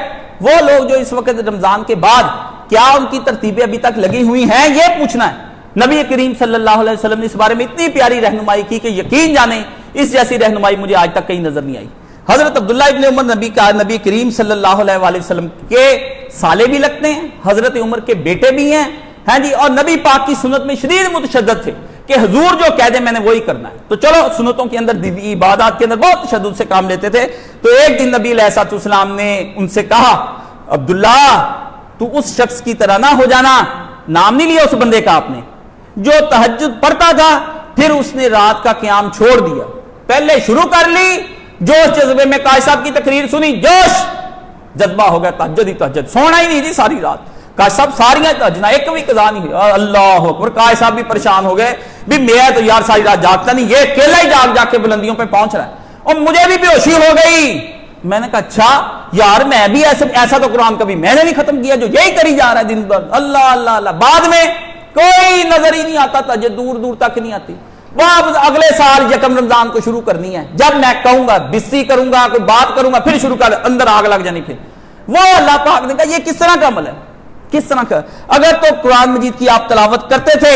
وہ لوگ جو اس وقت رمضان کے بعد کیا ان کی ترتیبیں ابھی تک لگی ہوئی ہیں, یہ پوچھنا ہے. نبی کریم صلی اللہ علیہ وسلم نے اس بارے میں اتنی پیاری رہنمائی کی کہ یقین جانیں اس جیسی رہنمائی مجھے آج تک کہیں نظر نہیں آئی. حضرت عبداللہ ابن عمر نبی کریم صلی اللہ علیہ وسلم کے سالے بھی لگتے ہیں, حضرت عمر کے بیٹے بھی ہیں, ہاں جی, اور نبی پاک کی سنت میں شدید متشدد تھے کہ حضور جو کہہ دیں میں نے وہی کرنا ہے. تو چلو سنتوں کے اندر, دینی عبادات کے اندر بہت تشدد سے کام لیتے تھے. تو ایک دن نبی علیہ السلام نے ان سے کہا, عبداللہ تو اس شخص کی طرح نہ ہو جانا. نام نہیں لیا اس بندے کا آپ نے, جو تہجد پڑھتا تھا پھر اس نے رات کا قیام چھوڑ دیا. پہلے شروع کر لی, جوش جذبے میں قائد صاحب کی تقریر سنی, جوش جذبہ ہو گیا, تہجد ہی تہجد, سونا ہی نہیں تھی ساری رات. قائد صاحب ساریاں تہجد, ایک بھی قضا نہیں ہوئی. اللہ اکبر. قائد صاحب بھی پریشان ہو گئے, بھی میں تو یار ساری رات جاگتا نہیں, یہ اکیلا ہی جاگ جا کے بلندیوں پہ پہنچ رہا ہے, اور مجھے بھی بے ہوشی ہو گئی. میں نے کہا اچھا یار, میں بھی ایسا تو قرآن کبھی میں نے نہیں ختم کیا جو یہی کری جا رہا ہے دن بھر. اللہ اللہ اللہ. بعد میں کوئی نظر ہی نہیں آتا تھا, دور دور تک نہیں آتی. وہ اگلے سال یکم رمضان کو شروع کرنی ہے, جب میں کہوں گا بستی کروں گا, کوئی بات کروں گا, پھر شروع کر, اندر آگ لگ جانی. پھر وہ اللہ پاک نے کہا یہ کس طرح کا عمل ہے, کس طرح کا. اگر تو قرآن مجید کی آپ تلاوت کرتے تھے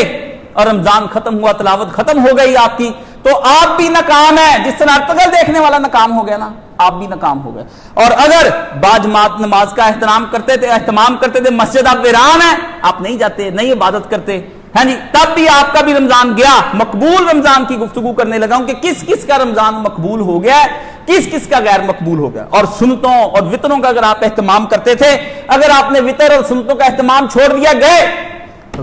اور رمضان ختم ہوا, تلاوت ختم ہو گئی آپ کی, تو آپ بھی ناکام ہے. جس طرح ارتگل دیکھنے والا ناکام ہو گیا نا, آپ بھی ناکام ہو گئے. اور اگر باجماعت نماز کا اہتمام کرتے تھے, مسجد آپ ویران ہے, آپ نہیں جاتے, نہیں عبادت کرتے, ہاں جی, تب بھی آپ کا بھی رمضان گیا. مقبول رمضان کی گفتگو کرنے لگا ہوں کہ کس کس کا رمضان مقبول ہو گیا ہے, کس کس کا غیر مقبول ہو گیا. اور سنتوں اور وطروں کا اگر آپ اہتمام کرتے تھے, اگر آپ نے وطر اور سنتوں کا اہتمام چھوڑ دیا, گئے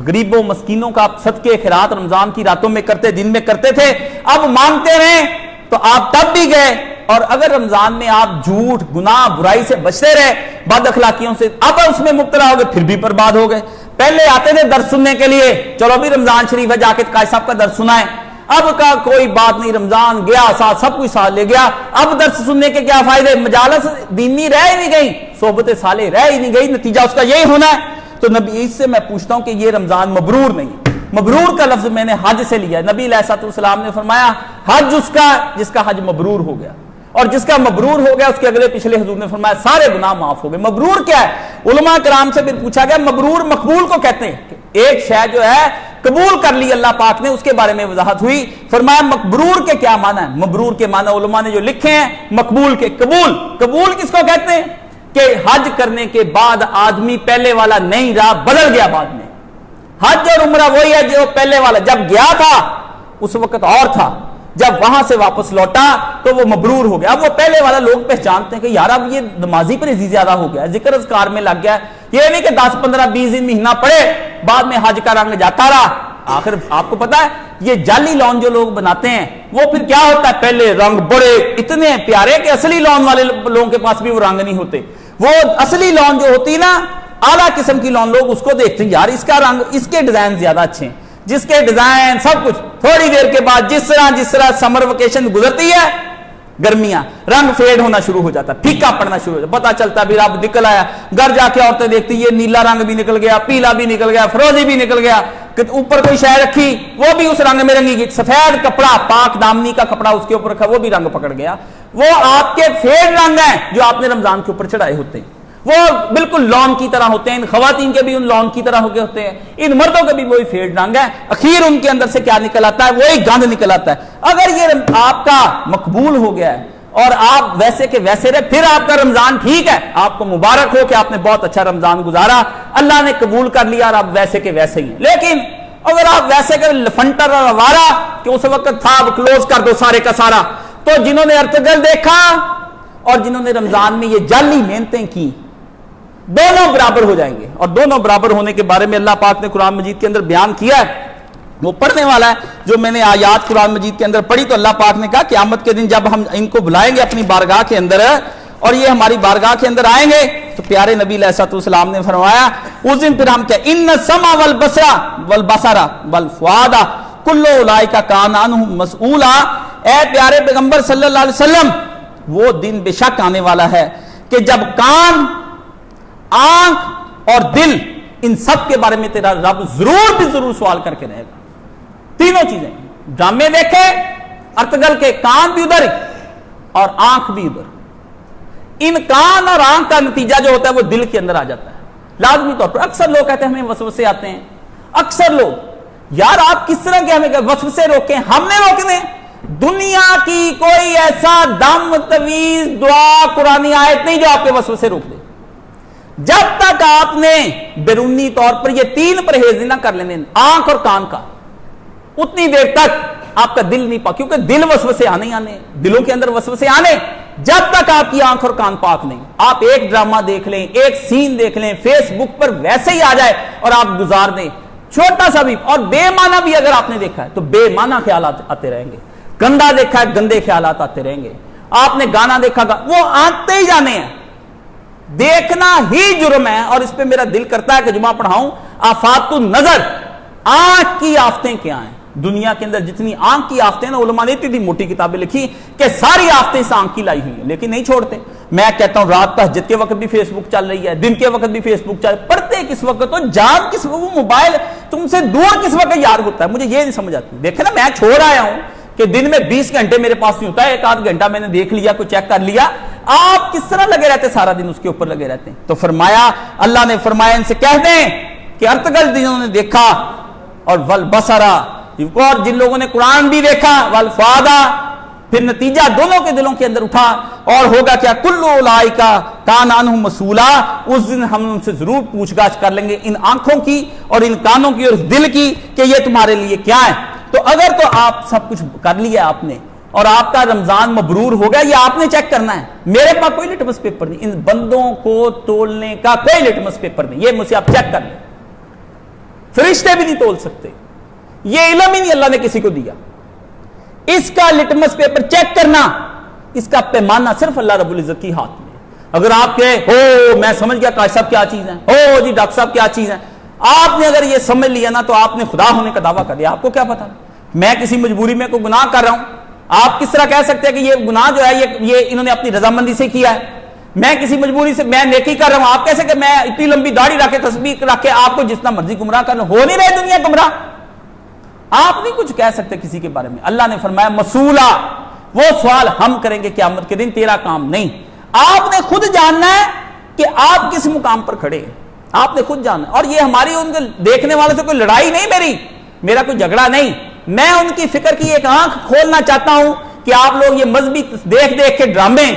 غریبوں مسکینوں کا آپ صدقے خیرات رمضان کی راتوں میں کرتے, دن میں کرتے تھے, اب مانگتے رہے تو آپ تب بھی گئے. اور اگر رمضان میں آپ جھوٹ, گناہ, برائی سے بچتے رہے, بد اخلاقیوں سے, اب اس میں مبتلا ہو گئے, پھر بھی برباد ہو گئے. پہلے آتے تھے درس سننے کے لیے, چلو بھی رمضان شریف ہے, جا کے قائد صاحب کا درس سنائیں. اب کا کوئی بات نہیں, رمضان گیا, ساتھ سب کچھ ساتھ لے گیا. اب درس سننے کے کیا فائدے, مجالس دینی رہ ہی نہیں گئی, صحبت صالح رہ ہی نہیں گئی, نتیجہ اس کا یہی ہونا ہے. تو نبی اس سے میں پوچھتا ہوں کہ یہ رمضان مبرور نہیں. مبرور کا لفظ میں نے حج سے لیا. نبی علیہ السلام نے فرمایا حج اس کا جس کا حج مبرور ہو گیا, اور جس کا مبرور ہو گیا اس کے اگلے پچھلے حضور نے فرمایا سارے گناہ معاف ہو گئے. مبرور کیا ہے؟ علماء کرام سے پھر پوچھا گیا مبرور مقبول کو کہتے ہیں, ایک شے جو ہے قبول کر لی اللہ پاک نے, اس کے بارے میں وضاحت ہوئی. فرمایا مبرور کے کیا معنی ہے؟ مبرور کے معنی علماء نے جو لکھے ہیں, مقبول کے. قبول کس کو کہتے ہیں؟ کہ حج کرنے کے بعد آدمی پہلے والا نہیں رہا, بدل گیا بعد میں. حج اور عمرہ وہی ہے جو پہلے والا, جب گیا تھا اس وقت اور تھا, جب وہاں سے واپس لوٹا تو وہ مبرور ہو گیا. اب وہ پہلے والا لوگ پہچانتے ہیں کہ یار اب یہ نمازی پر زیادہ ہو گیا, ذکر اذکار میں لگ گیا. یہ نہیں کہ 10 15 20 دن مہینہ پڑے, بعد میں حج کا رنگ جاتا رہا. آخر آپ کو پتا ہے یہ جعلی لون جو لوگ بناتے ہیں وہ پھر کیا ہوتا ہے, پہلے رنگ بڑے اتنے پیارے کہ اصلی لون والے لوگوں کے پاس بھی وہ رنگ نہیں ہوتے. وہ اصلی لون جو ہوتی نا, اعلیٰ قسم کی لون, لوگ اس کو دیکھتے ہیں یار اس کا رنگ, اس کے ڈیزائن زیادہ اچھے ہیں, جس کے ڈیزائن سب کچھ. تھوڑی دیر کے بعد جس طرح سمر ویکیشن گزرتی ہے, گرمیاں, رنگ فیڈ ہونا شروع ہو جاتا ہے, پھیکا پڑنا شروع ہو جاتا ہے. پتا چلتا ہے بھی رب نکل آیا. گھر جا کے عورتیں دیکھتی یہ نیلا رنگ بھی نکل گیا, پیلا بھی نکل گیا, فروزی بھی نکل گیا, اوپر کوئی شے رکھی وہ بھی اس رنگ میں رنگی گئی, سفید کپڑا پاک دامنی کا کپڑا اس کے اوپر رکھا وہ بھی رنگ پکڑ گیا. وہ آپ کے فیڈ رنگ ہیں جو آپ نے رمضان کے اوپر چڑھائے ہوتے ہیں, وہ بالکل لون کی طرح ہوتے ہیں. ان خواتین کے بھی ان لون کی طرح ہو کے ہوتے ہیں, ان مردوں کے بھی وہی فیڈ رنگ ہے. اخیر ان کے اندر سے کیا نکل آتا ہے, وہی گند نکل آتا ہے. اگر یہ آپ کا مقبول ہو گیا ہے اور آپ ویسے کے ویسے رہے, پھر آپ کا رمضان ٹھیک ہے, آپ کو مبارک ہو کہ آپ نے بہت اچھا رمضان گزارا, اللہ نے قبول کر لیا اور آپ ویسے کے ویسے ہی ہیں. لیکن اگر آپ ویسے کے لفنٹر اور وارا کہ اس وقت تھا اب کلوز کر دو سارے کا سارا, تو جنہوں نے ارتگل دیکھا اور جنہوں نے رمضان میں یہ جعلی محنتیں کی, دونوں برابر ہو جائیں گے. اور دونوں برابر ہونے کے بارے میں اللہ پاک نے قرآن مجید کے اندر بیان کیا ہے. وہ پڑھنے والا ہے. جو میں نے آیات قرآن مجید کے اندر پڑھی تو اللہ پاک نے کہا قیامت کے دن جب ہم ان کو بلائیں گے اپنی بارگاہ کے اندر اور یہ ہماری بارگاہ کے اندر آئیں گے تو پیارے نبی علیہ الصلوۃ والسلام نے فرمایا اس دن پھر ہم کیا ان السمع والبصر والفؤاد کل اولئک کان عنہ مسئولا. اے پیارے پیغمبر صلی اللہ علیہ وسلم وہ دن بے شک آنے والا ہے کہ جب کان، آنکھ اور دل ان سب کے بارے میں تیرا رب ضرور بھی ضرور سوال کر کے رہے گا. تینوں چیزیں، ڈرامے دیکھے ارتگل کے، کان بھی ادھر اور آنکھ بھی ادھر. ان کان اور آنکھ کا نتیجہ جو ہوتا ہے وہ دل کے اندر آ جاتا ہے لازمی طور پر. اکثر لوگ کہتے ہیں ہمیں وسوسے آتے ہیں. اکثر لوگ، یار آپ کس طرح کے ہمیں وسوسے روکیں؟ ہم نے روکنے. دنیا کی کوئی ایسا دم تویز دعا قرآنی آیت نہیں جو آپ کے وسوسے روک دے. جب تک آپ نے بیرونی طور پر یہ تین پرہیز نہ کر لینے، آنکھ اور کان کا، اتنی دیر تک آپ کا دل نہیں پاک. کیونکہ دل وسوسے آنے آنے، دلوں کے اندر وسوسے آنے. جب تک آپ کی آنکھ اور کان پاک نہیں، آپ ایک ڈرامہ دیکھ لیں، ایک سین دیکھ لیں، فیس بک پر ویسے ہی آ جائے اور آپ گزار دیں، چھوٹا سا بھی اور بے معنی بھی اگر آپ نے دیکھا ہے تو بے معنی خیالات آتے رہیں گے. گندا دیکھا ہے گندے خیالات آتے رہیں گے. آپ نے گانا دیکھا وہ آتے ہی جانے ہیں. دیکھنا ہی جرم ہے اور اس پہ میرا دل کرتا ہے کہ جمعہ پڑھاؤں. آفات النظر، آنکھ کی آفتیں کیا ہیں؟ دنیا کے اندر جتنی آنکھ کی آفتیں نا، علماء نے اتنی موٹی کتابیں لکھی کہ ساری آفتیں اس آنکھ کی لائی ہوئی ہیں لیکن نہیں چھوڑتے. میں کہتا ہوں رات تہجد کے وقت بھی فیس بک چل رہی ہے، دن کے وقت بھی فیس بک چل رہی ہے. پڑھتے کس وقت ہو؟ جان کس وقت؟ وہ موبائل تم سے دور کس وقت یار ہوتا ہے؟ مجھے یہ نہیں سمجھ آتی. دیکھیں نا، میں چھوڑ آیا ہوں کہ دن میں 20 گھنٹے میرے پاس نہیں ہوتا ہے. ایک آدھ گھنٹہ میں نے دیکھ لیا، کوئی چیک کر لیا. آپ کس طرح لگے رہتے سارا دن اس کے اوپر لگے رہتے ہیں؟ تو فرمایا، اللہ نے فرمایا ان سے کہہ دیں کہ ارتگل جنہوں نے دیکھا اور والبصرا، اور جن لوگوں نے قرآن بھی دیکھا، والفؤادا، پھر نتیجہ دونوں کے دلوں کے اندر اٹھا اور ہوگا کیا؟ کل اولئک کان عنہ مسئولا. اس دن ہم ان سے ضرور پوچھ گچھ کر لیں گے، ان آنکھوں کی اور ان کانوں کی اور اس دل کی، کہ یہ تمہارے لیے کیا ہے. تو اگر تو آپ سب کچھ کر لیا آپ نے اور آپ کا رمضان مبرور ہو گیا، یہ آپ نے چیک کرنا ہے. میرے پاس کوئی لٹمس پیپر نہیں، ان بندوں کو تولنے کا کوئی لٹمس پیپر نہیں. یہ مجھ سے آپ چیک کر لیں. فرشتے بھی نہیں تول سکتے. یہ علم ہی نہیں اللہ نے کسی کو دیا. اس کا لٹمس پیپر چیک کرنا، اس کا پیمانہ صرف اللہ رب العزت کی ہاتھ میں. اگر آپ کہے ہو میں سمجھ گیا کاشف صاحب کیا چیز ہے، ہو جی ڈاکٹر صاحب کیا چیز ہے، آپ نے اگر یہ سمجھ لیا نا تو آپ نے خدا ہونے کا دعویٰ کر دیا. آپ کو کیا پتا میں کسی مجبوری میں کوئی گناہ کر رہا ہوں؟ آپ کس طرح کہہ سکتے ہیں کہ یہ گناہ جو ہے یہ انہوں نے اپنی رضامندی سے کیا ہے؟ میں کسی مجبوری سے میں نیکی کر رہا ہوں. آپ کیسے کہ میں اتنی لمبی داڑھی رکھ کے تسبیح رکھ کے آپ کو جتنا مرضی گمراہ کرنا، ہو نہیں رہے دنیا گمراہ. آپ نہیں کچھ کہہ سکتے کسی کے بارے میں. اللہ نے فرمایا مسئولا، وہ سوال ہم کریں گے قیامت کے دن، تیرا کام نہیں. آپ نے خود جاننا ہے کہ آپ کس مقام پر کھڑے ہیں. آپ نے خود جاننا. اور یہ ہماری ان کے دیکھنے والوں سے کوئی لڑائی نہیں، میرا کوئی جھگڑا نہیں. میں ان کی فکر کی ایک آنکھ کھولنا چاہتا ہوں کہ آپ لوگ یہ مذہبی دیکھ کے ڈرامے،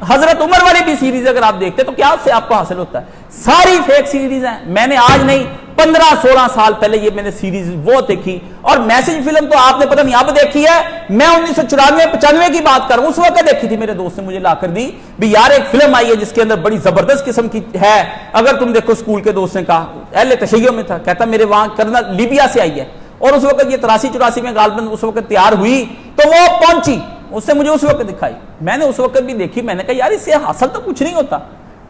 حضرت عمر والی بھی سیریز اگر آپ دیکھتے تو کیا اس سے آپ کو حاصل ہوتا ہے؟ ساری فیک سیریز ہیں. میں نے آج نہیں 15-16 سال پہلے یہ میں نے سیریز وہ دیکھی. اور میسج فلم تو آپ نے پتہ نہیں اب دیکھی ہے، میں 1994-95 کی بات کروں، اس وقت دیکھی تھی. میرے دوست نے مجھے لا کر دی بھی یار ایک فلم آئی ہے جس کے اندر بڑی زبردست قسم کی ہے. اگر تم دیکھو، اسکول کے دوست نے کہا، اہل تشیع میں تھا، کہتا میرے وہاں کرنا لیبیا سے آئی ہے اور اس وقت یہ 83-84 میں غالباً اس وقت تیار ہوئی تو وہ پہنچی. اس نے مجھے اس وقت دکھائی، میں نے اس وقت بھی دیکھی. میں نے کہا یار اس سے حاصل تو کچھ نہیں ہوتا.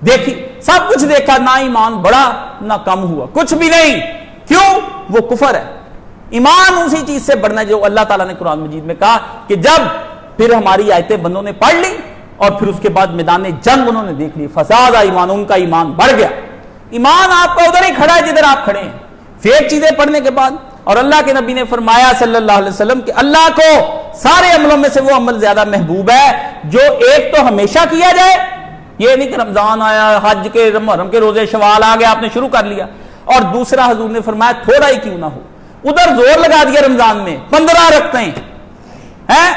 دیکھی، سب کچھ دیکھا، نہ ایمان بڑھا نہ کم ہوا، کچھ بھی نہیں. کیوں؟ وہ کفر ہے. ایمان اسی چیز سے بڑھنا جو اللہ تعالیٰ نے قرآن مجید میں کہا کہ جب پھر ہماری آیتیں بندوں نے پڑھ لی اور پھر اس کے بعد میدان جنگ انہوں نے دیکھ لی، فساد ایمان، ان کا ایمان بڑھ گیا. ایمان آپ کا ادھر ہی کھڑا ہے جدھر آپ کھڑے ہیں فیک چیزیں پڑھنے کے بعد. اور اللہ کے نبی نے فرمایا صلی اللہ علیہ وسلم کہ اللہ کو سارے عملوں میں سے وہ عمل زیادہ محبوب ہے جو ایک تو ہمیشہ کیا جائے. یہ نہیں کہ رمضان آیا، حج کے محرم کے روزے، شوال آ گیا، آپ نے شروع کر لیا. اور دوسرا حضور نے فرمایا تھوڑا ہی کیوں نہ ہو. ادھر زور لگا دیا رمضان میں 15 رکھتے ہیں،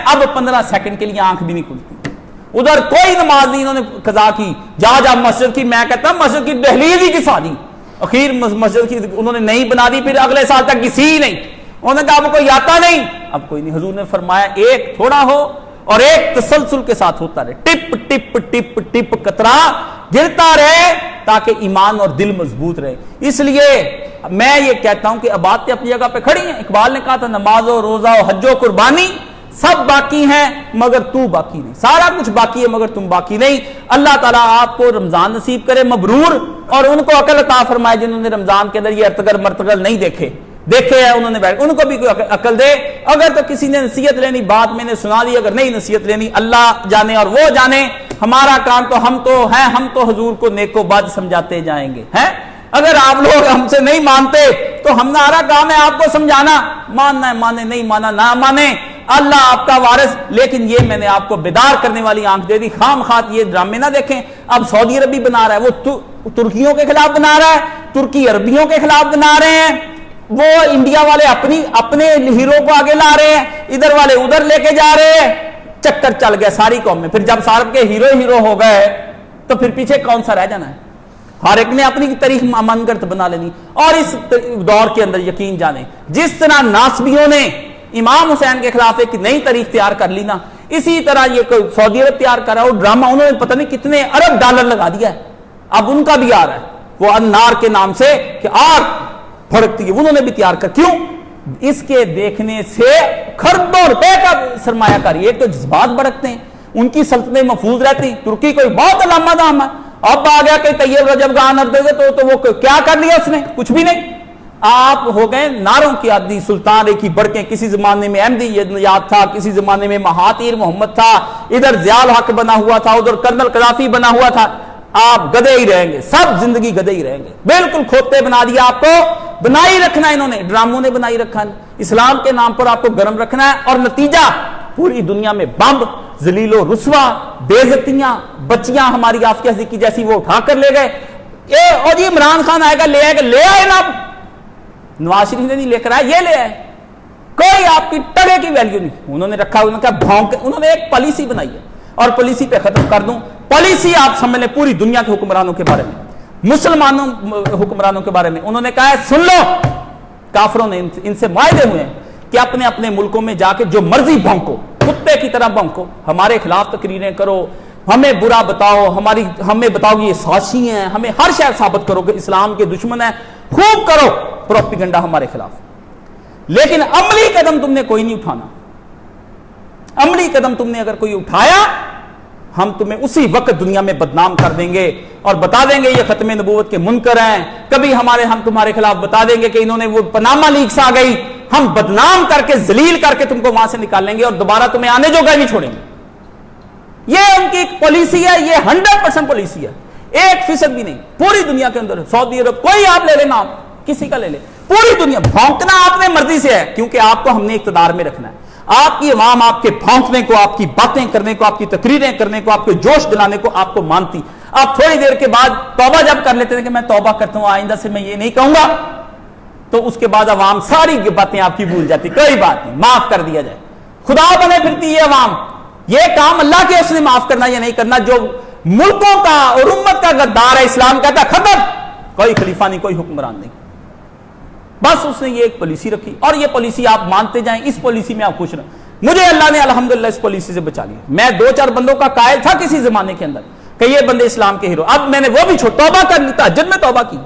اب 15 سیکنڈ کے لیے آنکھ بھی نہیں کھلتی. ادھر کوئی نماز نہیں انہوں نے قضا کی. جا مسجد کی، میں کہتا ہوں مسجد کی دہلیز ہی گھسا دی. اخیر مسجد کی انہوں نے نہیں بنا دی، پھر اگلے سال تک کسی ہی نہیں. انہوں نے کہا اب کوئی آتا نہیں، اب کوئی نہیں. حضور نے فرمایا ایک تھوڑا ہو اور ایک تسلسل کے ساتھ ہوتا رہے، ٹپ ٹپ ٹپ ٹپ قطرہ گرتا رہے تاکہ ایمان اور دل مضبوط رہے. اس لیے میں یہ کہتا ہوں کہ اب باتیں اپنی جگہ پہ کھڑی ہیں. اقبال نے کہا تھا نماز و روزہ و حج و قربانی سب باقی ہیں مگر تو باقی نہیں. سارا کچھ باقی ہے مگر تم باقی نہیں. اللہ تعالیٰ آپ کو رمضان نصیب کرے مبرور, اور ان کو عقل عطا فرمائے جنہوں نے رمضان کے اندر یہ ارتگل مرتگل نہیں دیکھے ہیں انہوں نے بیٹھ, ان کو بھی کوئی عقل دے. اگر تو کسی نے نصیحت لینی بات میں نے سنا دی, اگر نہیں نصیحت لینی اللہ جانے اور وہ جانے. ہمارا کام تو ہم تو حضور کو نیک و بد سمجھاتے جائیں گے ہیں. اگر آپ لوگ ہم سے نہیں مانتے تو ہمارا کام ہے آپ کو سمجھانا, ماننا ہے مانے, نہیں مانا نہ مانے, اللہ آپ کا وارث. لیکن یہ میں نے آپ کو بیدار کرنے والی آنکھ دے دی. خام خواہ یہ ڈرامے نہ دیکھیں. اب سعودی عربی بنا رہا ہے, وہ ترکیوں کے خلاف بنا رہا ہے, ترکی عربیوں کے خلاف بنا رہے ہیں, وہ انڈیا والے اپنے ہیرو کو آگے لا رہے ہیں, ادھر والے ادھر لے کے جا رہے ہیں. چکر چل گیا ساری قوم میں. پھر جب سارب کے ہیرو ہو گئے تو پھر پیچھے کون سا رہ جانا ہے؟ ہر ایک نے اپنی تاریخ منگرت بنا لینی. اور اس دور کے اندر یقین جانے جس طرح ناسبیوں نے امام حسین کے خلاف ایک نئی تاریخ تیار کر لی نا, اسی طرح یہ کوئی سعودی عرب تیار کر رہا ہے. وہ ڈرامہ انہوں نے پتہ نہیں کتنے ارب ڈالر لگا دیا ہے. اب ان کا بھی آ رہا ہے وہ انار کے نام سے کہ آگ پھڑکتی ہے, انہوں نے بھی تیار کر. کیوں؟ اس کے دیکھنے سے کھربوں روپے کا سرمایہ کاری. ایک تو جذبات بڑھتے ہیں, ان کی سلطنتیں محفوظ رہتی. ترکی کوئی بہت علامہ دام ہے, اب آ گیا کہ طیب رجب خان اردوگے تو وہ کیا کر لیا اس نے؟ کچھ بھی نہیں. آپ ہو گئے ناروں کی عادی. سلطان ایک ہی بڑکیں, کسی زمانے میں احمدی یاد تھا, کسی زمانے میں مہاتیر محمد تھا, ادھر ضیاء الحق بنا ہوا تھا, ادھر کرنل قذافی بنا ہوا تھا. آپ گدے ہی رہیں گے, سب زندگی گدے ہی رہیں گے. بالکل کھوتے بنا دیا آپ کو, بنائی رکھنا ہے انہوں نے, ڈراموں نے بنائی رکھا ہے. اسلام کے نام پر آپ کو گرم رکھنا ہے, اور نتیجہ پوری دنیا میں بمب, ذلیل و رسوا, بے عزتیاں, بچیاں ہماری آفیہ صدیقی جیسی وہ اٹھا کر لے گئے. اور یہ عمران خان آئے گا, لے آئے نا, نواز شریف نے نہیں لے کر آئے, یہ لے آئے. کوئی آپ کی ٹگے کی ویلیو نہیں. انہوں نے رکھا, انہوں نے کہا بھونک, انہوں نے ایک پالیسی بنائی ہے. اور پالیسی پہ ختم کر دوں, پالیسی آپ سمجھ لیں پوری دنیا کے حکمرانوں کے بارے میں, مسلمانوں حکمرانوں کے بارے میں. انہوں نے کہا ہے سن لو, کافروں نے ان سے معاہدے ہوئے ہیں کہ اپنے اپنے ملکوں میں جا کے جو مرضی بھونکو, کتے کی طرح بھونکو, ہمارے خلاف تقریریں کرو, ہمیں برا بتاؤ, ہمیں بتاؤ کہ یہ سازشی ہیں, ہمیں ہر شے ثابت کرو کہ اسلام کے دشمن ہیں, خوب کرو پروپیگنڈا ہمارے خلاف. لیکن عملی قدم تم نے کوئی نہیں اٹھانا. عملی قدم تم نے اگر کوئی اٹھایا, ہم تمہیں اسی وقت دنیا میں بدنام کر دیں گے اور بتا دیں گے یہ ختم نبوت کے منکر ہیں. کبھی ہم تمہارے خلاف بتا دیں گے کہ انہوں نے وہ پاناما لیکس آ گئی, ہم بدنام کر کے ذلیل کر کے تم کو وہاں سے نکال لیں گے اور دوبارہ تمہیں آنے جو گئے نہیں چھوڑیں گے. یہ ان کی ایک پالیسی ہے, یہ 100% پالیسی ہے, 1% بھی نہیں. پوری دنیا کے اندر سعودی عرب, کوئی آپ لے لیں نام, کسی کا لے لیں, پوری دنیا بھونکنا آپ نے مرضی سے ہے, کیونکہ آپ کو ہم نے اقتدار میں رکھنا ہے. آپ کی عوام آپ کے بھونکنے کو, آپ کی باتیں کرنے کو, آپ کی تقریریں کرنے کو, آپ کو جوش دلانے کو آپ کو مانتی. آپ تھوڑی دیر کے بعد توبہ جب کر لیتے ہیں کہ میں توبہ کرتا ہوں, آئندہ سے میں یہ نہیں کہوں گا, تو اس کے بعد عوام ساری باتیں آپ کی بھول جاتی. کوئی بات نہیں, معاف کر دیا جائے. خدا بنے پھرتی ہے عوام. یہ کام اللہ کے, اس نے معاف کرنا یا نہیں کرنا. جو ملکوں کا اور امت کا غدار ہے, اسلام کہتا ہے ختم, کوئی خلیفہ نہیں, کوئی حکمران نہیں. بس اس نے یہ ایک پالیسی رکھی, اور یہ پالیسی آپ مانتے جائیں, اس پالیسی میں آپ خوش رہیں. مجھے اللہ نے الحمدللہ اس پالیسی سے بچا لیا. میں 2-4 بندوں کا قائل تھا کسی زمانے کے اندر کہ یہ بندے اسلام کے ہیرو. اب میں نے وہ بھی توبہ کر لی, تہجد میں توبہ کی.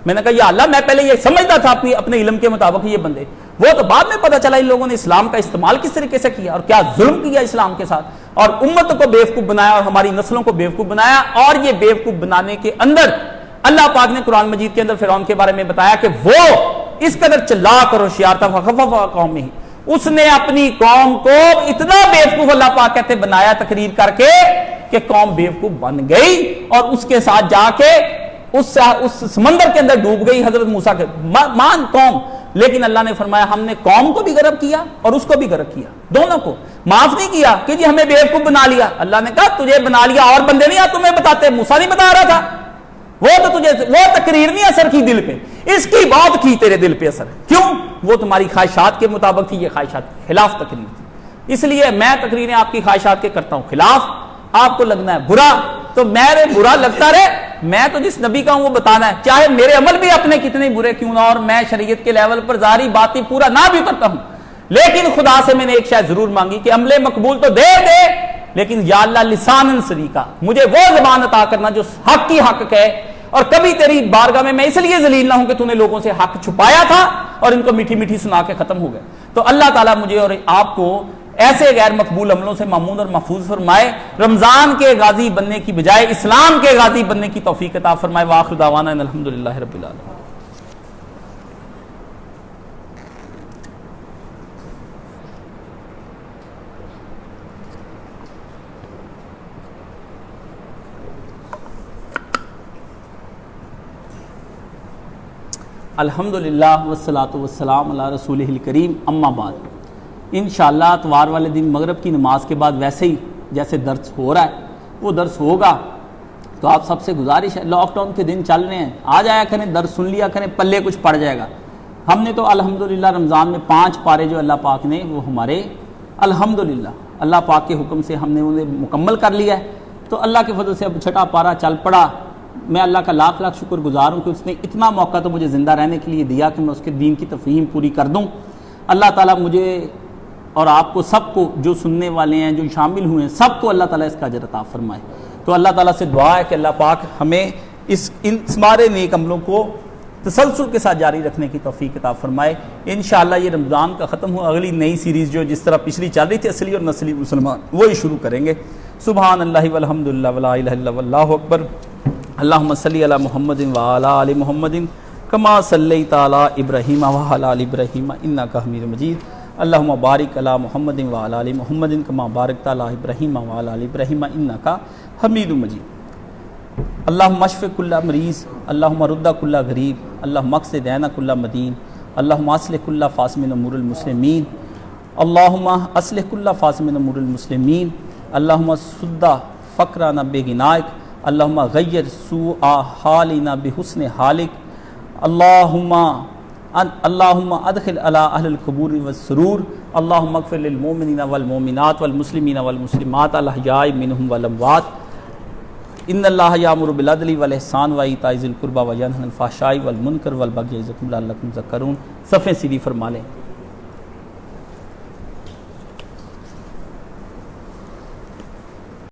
میں نے کہا یا اللہ, میں پہلے یہ سمجھتا تھا اپنے علم کے مطابق یہ بندے, وہ تو بعد میں پتہ چلا ان لوگوں نے اسلام کا استعمال کس طریقے سے کیا اور کیا ظلم کیا اسلام کے ساتھ, اور امت کو بیوقوف بنایا اور ہماری نسلوں کو بیوقوف بنایا. اور یہ بیوقوف بنانے کے اندر اللہ پاک نے قرآن مجید کے اندر فرعون کے بارے میں بتایا کہ وہ اس قدر چلاک اور ہوشیار تھا, فخفف قوم میں ہی, اس نے اپنی قوم کو اتنا بیوقوف اللہ پاک کہتے بنایا تقریر کر کے کہ قوم بیوقوف بن گئی, اور اس کے ساتھ جا کے اس سمندر کے اندر ڈوب گئی حضرت موسیٰ کے مان قوم. لیکن اللہ نے فرمایا ہم نے قوم کو بھی غرق کیا اور اس کو بھی غرق کیا, دونوں کو معاف نہیں کیا کہ جی ہمیں بیوقوف بنا لیا. اللہ نے کہا تجھے بنا لیا, اور بندے نہیں تمہیں بتاتے, موسیٰ نہیں بتا رہا تھا, وہ تو تجھے وہ تقریر نہیں اثر کی دل پہ, اس کی بات کی تیرے دل پہ اثر. کیوں؟ وہ تمہاری خواہشات کے مطابق تھی, یہ خواہشات کے خلاف تقریر تھی. اس لیے میں تقریریں آپ کی خواہشات کے کرتا ہوں خلاف. آپ کو لگنا ہے برا تو میرے برا لگتا رہے, میں تو جس نبی کا ہوں وہ بتانا ہے, چاہے میرے عمل بھی اپنے کتنے برے کیوں نہ, اور میں شریعت کے لیول پر ظاہری باتیں پورا نہ بھی کرتا ہوں, لیکن خدا سے میں نے ایک شاید ضرور مانگی کہ عمل مقبول تو دے, لیکن یا اللہ لسانن سلیقہ, مجھے وہ زبان عطا کرنا جو حق کی حق کہے اور کبھی تیری بارگاہ میں اس لیے ذلیل نہ ہوں کہ تو نے لوگوں سے حق چھپایا تھا اور ان کو میٹھی میٹھی سنا کے ختم ہو گئے. تو اللہ تعالیٰ مجھے اور آپ کو ایسے غیر مقبول عملوں سے مامون اور محفوظ فرمائے. رمضان کے غازی بننے کی بجائے اسلام کے غازی بننے کی توفیق عطا فرمائے. وآخر دعوانا ان الحمدللہ رب العالمین. الحمدللہ والصلاۃ والسلام علی رسولہ الکریم. اما بعد، انشاءاللہ اتوار والے دن مغرب کی نماز کے بعد ویسے ہی جیسے درس ہو رہا ہے وہ درس ہوگا. تو آپ سب سے گزارش ہے، لاک ڈاؤن کے دن چل رہے ہیں، آ جایا کریں، درس سن لیا کریں، پلے کچھ پڑ جائے گا. ہم نے تو الحمدللہ رمضان میں 5 پارے جو اللہ پاک نے وہ ہمارے الحمدللہ اللہ پاک کے حکم سے ہم نے انہیں مکمل کر لیا ہے. تو اللہ کے فضل سے اب 6واں پارا چل پڑا. میں اللہ کا لاکھ لاکھ شکر گزار ہوں کہ اس نے اتنا موقع تو مجھے زندہ رہنے کے لیے دیا کہ میں اس کے دین کی تفہیم پوری کر دوں. اللہ تعالیٰ مجھے اور آپ کو سب کو، جو سننے والے ہیں، جو شامل ہوئے ہیں، سب کو اللہ تعالیٰ اس کا اجر عطا فرمائے. تو اللہ تعالیٰ سے دعا ہے کہ اللہ پاک ہمیں ان ہمارے نیک عملوں کو تسلسل کے ساتھ جاری رکھنے کی توفیق عطا فرمائے. انشاءاللہ یہ رمضان کا ختم ہو، اگلی نئی سیریز جو جس طرح پچھلی چل رہی تھی اصلی اور نسلی مسلمان، وہی شروع کریں گے. سبحان اللہ والحمدللہ ولا الہ الا اللہ واللہ اکبر. اللہم صلی علی محمد وعلی آل محمد کما صلیت علی ابراہیم وعلی آل ابراہیم انک حمید مجید. اللہم بارک علی محمد وعلی آل محمد کما بارکت علی ابراہیم وعلی آل ابراہیم انک حمید مجید. اللہم اشف کل مریض، اللہم رد کل غریب، اللہم اقصد دین کل مدین، اللہم اصلح کل فاسم من امور المسلمین، اللہم اصلح کل فاسم من امور المسلمین، اللہم سد فقرنا بغنائک، اللہم غیر سوء حالنا بحسن حالک، اللہم ادخل علی اہل القبور والسرور، اللہم اغفر للمؤمنین والمؤمنات والمسلمین والمسلمات الاحیاء منہم والاموات. ان اللہ یامر بالعدل والاحسان وایتاء ذی القربی وینہی عن الفحشاء والمنکر والبغی یعظکم لعلکم تذکرون. صفحے سیدھی فرما لیں.